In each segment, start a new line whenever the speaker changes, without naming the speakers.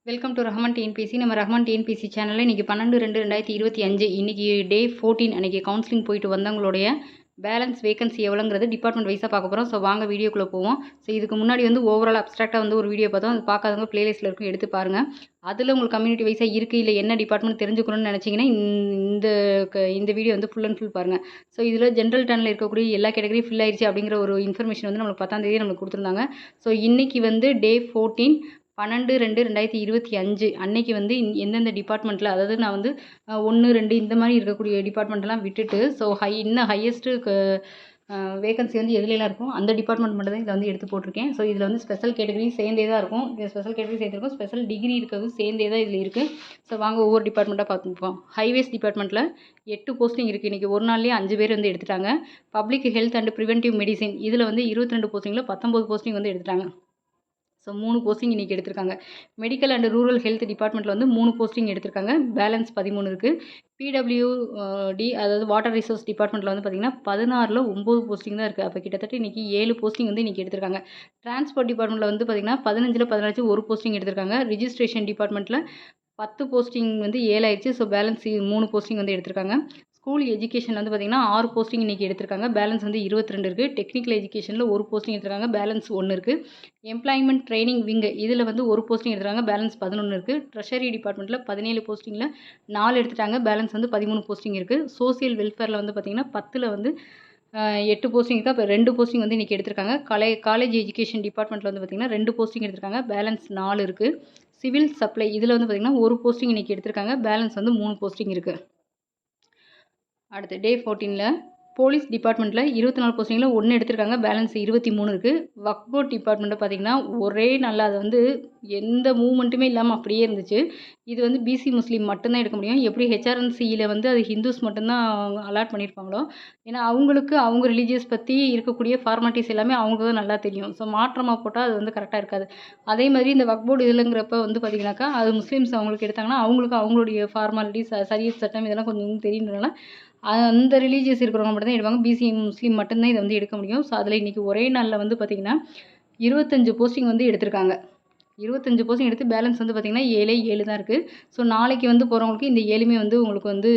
Welcome to Rahman TNPSC. நம்ம Rahman TNPSC சேனலில் இன்றைக்கி 12/2/2025 இன்றைக்கி டே 14 அன்றைக்கி கவுன்சிலிங் போயிட்டு வந்தவங்களுடைய பேலன்ஸ் வேகன்சி எவ்வளோங்கிறது டிபார்ட்மெண்ட் வைஸாக பார்க்க போகிறோம். ஸோ வாங்க வீடியோக்குள்ளே போவோம். ஸோ இதுக்கு முன்னாடி ஓவரால் அப்ஸ்ட்ராக்டாக ஒரு வீடியோ பார்த்தோம். அது பார்க்காதவங்க பிளேலிஸ்ட்டில் இருக்கும், எடுத்து பாருங்கள். அதில் உங்களுக்கு கம்யூனிட்டி வைஸாக இருக்குது, இல்லை என்ன டிபார்ட்மெண்ட் தெரிஞ்சுக்கணும்னு நினச்சிங்கன்னா இந்த வீடியோ ஃபுல் அண்ட் ஃபுல் பாருங்கள். ஸோ இதில் ஜென்ரல் டர்னில் இருக்கக்கூடிய எல்லா கேட்டகரி ஃபில் ஆயிடுச்சு அப்படிங்கிற ஒரு இன்ஃபர்மேஷன் நம்மளுக்கு 10ஆம் தேதி நம்மளுக்கு கொடுத்துருந்தாங்க. ஸோ இன்றைக்கி டே 14 12/2/2025 அன்னைக்கு எந்தெந்த டிபார்ட்மெண்ட்டில், அதாவது நான் 1, 2 இந்த மாதிரி இருக்கக்கூடிய டிபார்ட்மெண்ட்டெல்லாம் விட்டுட்டு, ஸோ இன்னும் ஹையஸ்ட்டு வேகன்சி எதுலலாம் இருக்கும் அந்த டிபார்ட்மெண்ட் மட்டும் தான் இதில் எடுத்து போட்டிருக்கேன். ஸோ இதில் ஸ்பெஷல் கேட்டகரி சேர்ந்தே தான் இருக்கும். இது ஸ்பெஷல் கேட்டகரி சேர்ந்துருக்கும், ஸ்பெஷல் டிகிரி இருக்கிறது சேர்ந்தே தான் இதில் இருக்குது. ஸோ வாங்க ஒவ்வொரு டிபார்ட்மெண்ட்டாக பார்த்துப்போம். ஹைவேஸ் டிபார்ட்மெண்ட்டில் 8 போஸ்டிங் இருக்குது. இன்றைக்கி ஒரு நாள்லேயே 5 பேர் எடுத்துட்டாங்க. Public health and preventive medicine இதில் 22 போஸ்டிங்கில் 19 போஸ்டிங் எடுத்துட்டாங்க. ஸோ 3 போஸ்டிங் இன்றைக்கி எடுத்திருக்காங்க. மெடிக்கல் அண்ட் ரூரல் ஹெல்த் டிபார்ட்மெண்ட்டில் 3 போஸ்டிங் எடுத்திருக்காங்க. பேலன்ஸ் 13 இருக்குது. பிடபிள்யூடி அதாவது வாட்டர் ரிசோர்ஸ் டிபார்ட்மெண்ட்டில் பார்த்திங்கன்னா 16ல் 9 போஸ்டிங் தான் இருக்குது. அப்போ கிட்டத்தட்ட இன்றைக்கி 7 போஸ்டிங் இன்றைக்கி எடுத்திருக்காங்க. டிரான்ஸ்போர்ட் டிபார்ட்மெண்ட்டில் பார்த்திங்கன்னா 15ல் 14 1 போஸ்டிங் எடுத்திருக்காங்க. ரிஜிஸ்ட்ரேஷன் டிபார்ட்மெண்ட்டில் 10 போஸ்டிங் 7 ஆயிடுச்சு. ஸோ பேலன்ஸ் 3 போஸ்டிங் எடுத்திருக்காங்க. ஸ்கூல் எஜுகேஷன் பார்த்திங்கன்னா 6 போஸ்டிங் இன்றைக்கி எடுத்திருக்காங்க. பேலன்ஸ் 22 இருக்குது. டெக்னிக்கல் எஜுகேஷனில் 1 போஸ்டிங் எடுத்திருக்காங்க. பேலன்ஸ் 1 இருக்குது. எம்ப்ளாய்மெண்ட் ட்ரைனிங் விங் இதில் 1 போஸ்டிங் எடுத்திருக்காங்க. பேலன்ஸ் 11 இருக்குது. ட்ரெஷரி டிபார்ட்மெண்ட்டில் 17 போஸ்டிங்கில் 4 எடுத்துட்டாங்க. பேலன்ஸ் 13 போஸ்டிங் இருக்குது. சோசியல் வெல்ஃபேரில் பார்த்திங்கன்னா 10ல் 8 போஸ்டிங் இருக்குது. அப்போ 2 போஸ்டிங் இன்றைக்கி எடுத்திருக்காங்க. காலேஜ் எஜுகேஷன் டிபார்ட்மெண்ட்டில் பார்த்திங்கன்னா 2 போஸ்டிங் எடுத்திருக்காங்க. பேலன்ஸ் 4 இருக்குது. சிவில் சப்ளை இதில் பார்த்திங்கன்னா 1 போஸ்டிங் இன்றைக்கி எடுத்திருக்காங்க. பேலன்ஸ் 3 போஸ்டிங் இருக்குது. அடுத்து டே 14ல் போலீஸ் டிபார்ட்மெண்ட்டில் 24 போஸ்டிங்கில் 1 எடுத்திருக்காங்க. பேலன்ஸ் 23 இருக்குது. வக்ஃப் போர்ட் டிபார்ட்மெண்ட்டை பார்த்திங்கன்னா ஒரே நாளில் அது எந்த மூவ்மெண்ட்டுமே இல்லாமல் அப்படியே இருந்துச்சு. இது பிசி முஸ்லீம் மட்டும்தான் எடுக்க முடியும். எப்படி ஹெச்ஆர்என்சியில் அது ஹிந்துஸ் மட்டும்தான் அலாட் பண்ணியிருப்பாங்களோ, ஏன்னா அவங்களுக்கு அவங்க ரிலீஜியஸ் பற்றி இருக்கக்கூடிய ஃபார்மாலிட்டிஸ் எல்லாமே அவங்களுக்கு தான் நல்லா தெரியும். ஸோ மாற்றமாக போட்டால் அது கரெக்டாக இருக்காது. அதே மாதிரி இந்த வக்ஃப் போர்டு இதில்ங்கிறப்ப பார்த்திங்கனாக்கா அது முஸ்லீம்ஸ் அவங்களுக்கு எடுத்தாங்கன்னா அவங்களுக்கு அவங்களுடைய ஃபார்மாலிட்டிஸ் சரியத் சட்டம் இதெல்லாம் கொஞ்சம் தெரியுன்றனால அந்த ரிலீஜியஸ் இருக்கிறவங்க மட்டும் தான் எடுப்பாங்க. பிசி முஸ்லீம் மட்டும்தான் இதை எடுக்க முடியும். ஸோ அதில் இன்றைக்கி ஒரே நாளில் பார்த்திங்கன்னா 25 போஸ்டிங் எடுத்திருக்காங்க. 25 போஸ்டிங் எடுத்து பேலன்ஸ் பார்த்திங்கன்னா 7 தான் இருக்குது. ஸோ நாளைக்கு போகிறவங்களுக்கு இந்த 7மே உங்களுக்கு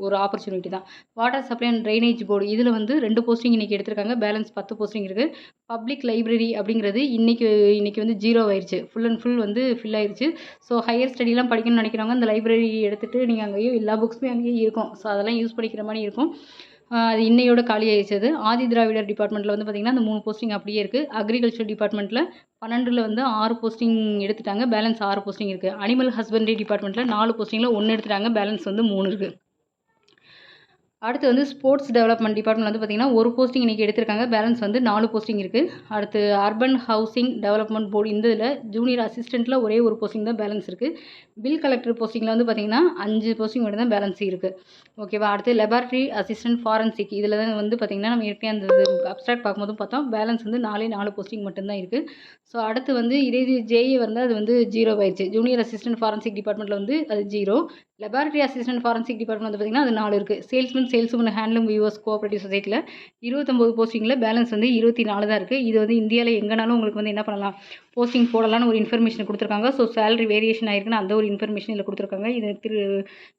ஒரு ஆப்பர்ச்சுனிட்டி தான். Water supply and drainage board இதில் 2 போஸ்டிங் இன்றைக்கி எடுத்திருக்காங்க. பேலன்ஸ் 10 போஸ்டிங் இருக்குது. பப்ளிக் லைப்ரரி அப்படிங்கிறது இன்றைக்கி 0 ஆயிடுச்சு. ஃபுல் அண்ட் ஃபுல் ஃபில் ஆயிடுச்சு. ஸோ ஹையர் ஸ்டடிலாம் படிக்கணும்னு நினைக்கிறவங்க அந்த லைப்ரரி எடுத்துகிட்டு நீங்கள் அங்கேயே எல்லா புக்ஸுமே அங்கேயே இருக்கும். ஸோ அதெல்லாம் யூஸ் பண்ணிக்கிற மாதிரி இருக்கும். அது இன்னையோட காலி ஆயிடுச்சது. ஆதி திராவிடர் டிபார்ட்மெண்ட்டில் பார்த்திங்கன்னா அந்த 3 போஸ்டிங் அப்படியே இருக்குது. அக்ரிகல்ச்சர் டிபார்ட்மெண்ட்டில் 12ல் 6 போஸ்டிங் எடுத்துட்டாங்க. பேலன்ஸ் 6 போஸ்டிங் இருக்குது. அனிமல் ஹஸ்பண்ட்ரி டிபார்ட்மெண்ட்டில் 4 போஸ்டிங்கில் 1 எடுத்துட்டாங்க. பேலன்ஸ் 3 இருக்குது. அடுத்து ஸ்போர்ட்ஸ் டெவலப்மெண்ட் டிபார்ட்மெண்ட் பார்த்திங்கன்னா 1 போஸ்டிங் இன்றைக்கி எடுத்திருக்காங்க. பேலன்ஸ் 4 போஸ்டிங் இருக்குது. அடுத்து அர்பன் ஹவுசிங் டெவலப்மெண்ட் போர்டு இந்த இதில் ஜூனியர் அசிஸ்டண்ட்டில் ஒரே ஒரு போஸ்டிங் தான் பேலன்ஸ் இருக்குது. பில் கலெக்டர் போஸ்டிங்கில் பார்த்திங்கன்னா 5 போஸ்டிங் மட்டும் தான் பேலன்ஸ் இருக்குது. ஓகேவா. அடுத்து லெபார்ட்ரி அசிஸ்டன்ட் ஃபாரன்சிக் இதில் தான் பார்த்திங்கன்னா நம்ம ஏற்கனவே அந்த அப்ஸ்ட்ராக்ட் பார்க்கும்போதும் பார்த்தோம். பேலன்ஸ் 4 போஸ்டிங் மட்டும்தான் இருக்குது. ஸோ அடுத்து இதே ஜேஏ அது 0 ஆயிடுச்சு. ஜூனியர் அசிஸ்டன்ட் ஃபாரன்சிக் டிபார்ட்மெண்ட்டில் அது 0. லெபார்ட்ரி அசிஸ்டன்ட் ஃபாரன்சிக் டிபார்ட்மெண்ட் பார்த்திங்கன்னா அது 4 இருக்குது. சேல்ஸ்மேன் ஹேண்ட்லூம் வியூவர்ஸ் கோஆப்ரேட்டிவ் சொசைட்டியில் 29 போஸ்டிங்கில் பேலன்ஸ் 24 தான் இருக்குது. இது இந்தியாவில் எங்கேனாலும் உங்களுக்கு என்ன பண்ணலாம், போஸ்டிங் போடலான்னு ஒரு இன்ஃபர்மேஷன் கொடுத்துருக்காங்க. ஸோ சேலரி வேரியேஷன் ஆயிருக்குன்னு அந்த ஒரு இன்ஃபர்மேஷன் இதில் கொடுத்துருக்காங்க. இது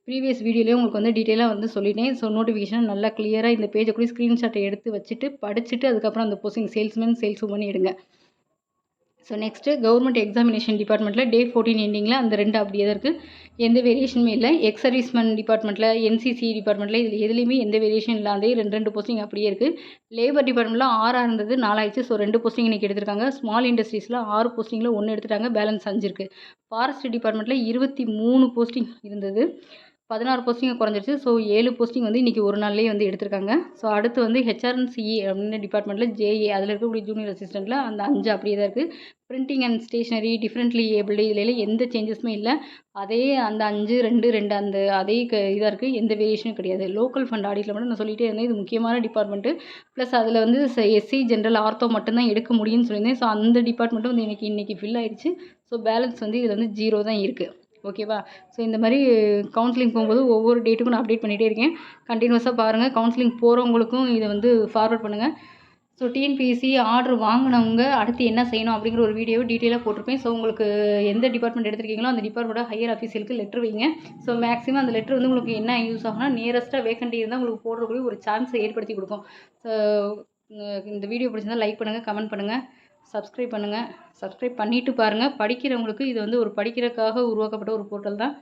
ப்ரீவியஸ் வீடியோலேயே உங்களுக்கு டீட்டெயிலாக சொல்லிட்டேன். ஸோ நோட்டிஃபிகேஷன் நல்லா கிளியராக இந்த பேஜை கூட ஸ்க்ரீன்ஷாட்டை எடுத்து வச்சுட்டு படிச்சுட்டு அதுக்கப்புறம் அந்த போஸ்டிங் சேல்ஸ்வுமன் எடுங்க. ஸோ நெக்ஸ்ட்டு கவர்மெண்ட் எக்ஸாமினேஷன் டிபார்ட்மெண்ட்டில் டே 14 எண்டிங்கில் அந்த 2 அப்படியே தான் இருக்குது. எந்த வேரியேஷனுமே இல்லை. எக்ஸ் சர்வீஸ்மேன் டிபார்ட்மெண்ட்டில் என்சிசி டிபார்ட்மெண்ட்டில் இதில் எதுலேயுமே எந்த வேரியேஷன் இல்லாதே 2 போஸ்டிங் அப்படியே இருக்குது. லேபர் டிபார்ட்மெண்ட்டில் 6 இருந்தது 4 ஆயிடுச்சு. ஸோ 2 போஸ்டிங் இன்றைக்கி எடுத்திருக்காங்க. ஸ்மால் இண்டஸ்ட்ரீஸில் 6 போஸ்டிங்கில் 1 எடுத்துட்டாங்க. பேலன்ஸ் 5 இருக்குது. ஃபாரஸ்ட் டிபார்ட்மெண்ட்டில் 23 போஸ்டிங் இருந்தது. 16 போஸ்டிங் குறைஞ்சிருச்சு. ஸோ 7 போஸ்டிங் இன்றைக்கி ஒரு நாள்லேயே எடுத்திருக்காங்க. ஸோ அடுத்து ஹெச்ஆர்என்சிஇ அப்படின்னு டிபார்ட்மெண்ட்டில் ஜேஏ அதில் இருக்கக்கூடிய ஜூனியர் அசிஸ்டண்ட்டில் அந்த 5 அப்படியே தான் இருக்குது. Printing and stationery differently abled இதில் எந்த சேஞ்சஸுமே இல்லை. அதே அந்த 5, 2, 2 அந்த அதே இதாக இருக்குது. எந்த வேரியேஷனும் கிடையாது. லோக்கல் ஃபண்ட் ஆடிட்டில் மட்டும் நான் சொல்லிகிட்டே இருந்தேன். இது முக்கியமான டிபார்ட்மெண்ட்டு. ப்ளஸ் அதில் எஸ்சி ஜென்ரல் ஆர்த்தோ மட்டும்தான் எடுக்க முடியும்னு சொல்லியிருந்தேன். ஸோ அந்த டிபார்ட்மெண்ட்டும் இன்னைக்கு ஃபில் ஆயிடுச்சு. ஸோ பேலன்ஸ் இதில் 0 தான் இருக்குது. ஓகேவா. ஸோ இந்த மாதிரி கவுன்சிலிங் போகும்போது ஒவ்வொரு டேட்டுக்கும் நான் அப்டேட் பண்ணிகிட்டே இருக்கேன். கண்டினியூஸாக பாருங்கள். கவுன்சிலிங் போகிறவங்களுக்கும் இதை ஃபார்வர்ட் பண்ணுங்கள். ஸோ டிஎன்பிஎஸ்சி ஆர்டர் வாங்கினவங்க அடுத்து என்ன செய்யணும் அப்படிங்கிற ஒரு வீடியோவை டீட்டெயிலாக போட்டிருப்பேன். ஸோ உங்களுக்கு எந்த டிபார்ட்மெண்ட் எடுத்திருக்கீங்களோ அந்த டிபார்ட்மெண்ட்டோட ஹையர் அஃபீஷியலுக்கு லெட்டர் வைங்க. ஸோ மேக்ஸிமம் அந்த லெட்டர் வந்து உங்களுக்கு என்ன யூஸ் ஆகும்னா நியரஸ்ட்டாக வேகன்ட்டி இருந்தால் உங்களுக்கு போடுறக்கூடிய ஒரு சான்ஸை ஏற்படுத்தி கொடுக்கும். ஸோ இந்த வீடியோ பிடிச்சிருந்தால் லைக் பண்ணுங்கள், கமெண்ட் பண்ணுங்கள், சப்ஸ்கிரைப் பண்ணுங்கள். சப்ஸ்கிரைப் பண்ணிவிட்டு பாருங்கள். படிக்கிறவங்களுக்கு இது வந்து ஒரு படிக்கிறதுக்காக உருவாக்கப்பட்ட ஒரு போர்ட்டல் தான்.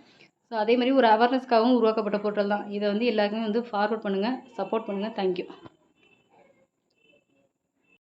ஸோ அதே மாதிரி ஒரு அவேர்னஸ்க்காகவும் உருவாக்கப்பட்ட போர்ட்டல் தான். இதை வந்து எல்லாருக்குமே வந்து ஃபார்வர்ட் பண்ணுங்கள், சப்போர்ட் பண்ணுங்கள். தேங்க்யூ.